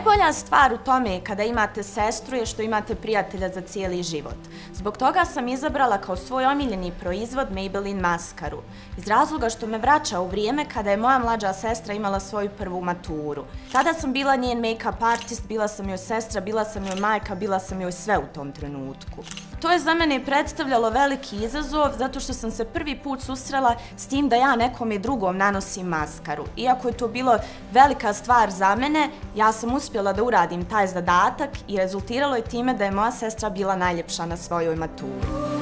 Najbolja stvar u tome kada imate sestru je što imate prijatelja za cijeli život. Zbog toga sam izabrala kao svoj omiljeni proizvod Maybelline maskaru. Iz razloga što me vraća u vrijeme kada je moja mlađa sestra imala svoju prvu maturu. Tada sam bila njen make-up artist, bila sam joj sestra, bila sam joj majka, bila sam joj sve u tom trenutku. To je za mene predstavljalo veliki izazov zato što sam se prvi put susrela s tim da ja nekome drugom nanosim maskaru. Iako je to bilo velika stvar za mene, ja sam uspjela da uradim taj zadatak i rezultiralo je time da je moja sestra bila najljepša na svojoj maturi.